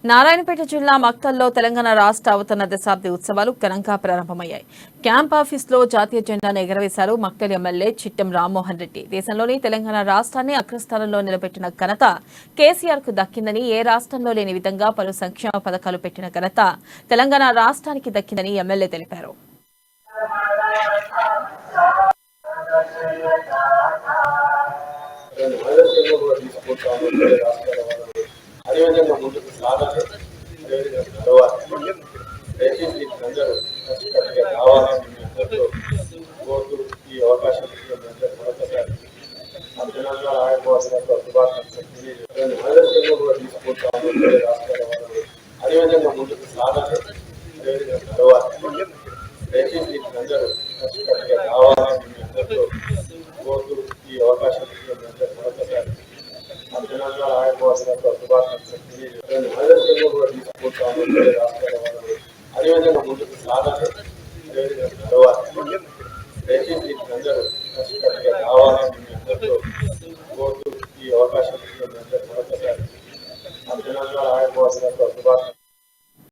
నారాయణపేట జిల్లా మక్తల్లో తెలంగాణ రాష్ట్ర అవతరణ దశాబ్ది ఉత్సవాలు ఘనంగా ప్రారంభమయ్యాయి. క్యాంప్ ఆఫీసులో జాతీయ జెండాను ఎగరవేశారు మక్తల్ ఎమ్మెల్యే చిట్టెం రామ్మోహన్ రెడ్డి. దేశంలోని తెలంగాణ రాష్ట్రాన్ని అగ్రస్థానంలో నిలబెట్టిన ఘనత కేసీఆర్ కు దక్కిందని, ఏ రాష్ట్రంలో లేని విధంగా పలు సంక్షేమ పథకాలు పెట్టిన ఘనత తెలంగాణ రాష్ట్రానికి దక్కిందని ఎమ్మెల్యే తెలిపారు. అదేవిధంగా ముందుకు సాగాలి, అదేవిధంగా నడవాలి. దయచేసి అందరూ ఖచ్చితంగా రావాలని మీ అందరితో కోరుతూ ఈ అవకాశం మరొకసారి అభినందనలు ఆగిపోవాల్సిన శుభాకాంక్షలు ఆదర్శంగా కూడా తీసుకుంటాము. రాష్ట్రాల వాళ్ళు అదేవిధంగా ముందుకు సాగాలి, అదేవిధంగా నడవాలి. దయచేసి అందరూ ఖచ్చితంగా రావాలని మీ అందరితో కోరుతూ ఈ అవకాశం మరొకసారి అభినందనలు ఆగిపోవాల్సిన శుభాకాంక్షలు ఆదర్శంగా కూడా తీసుకుంటాము. రాష్ట్రాల వాళ్ళు అదేవిధంగా ముందుకు సాగాలి, అదేవిధంగా నడవాలి. దయచేసి అందరూ ఖచ్చితంగా రావాలని మీ అందరితో కోరుతూ ఈ అవకాశం మరొకసారి అభినందనలు ఆగిపోవాల్సిన శుభాకాంక్షలు.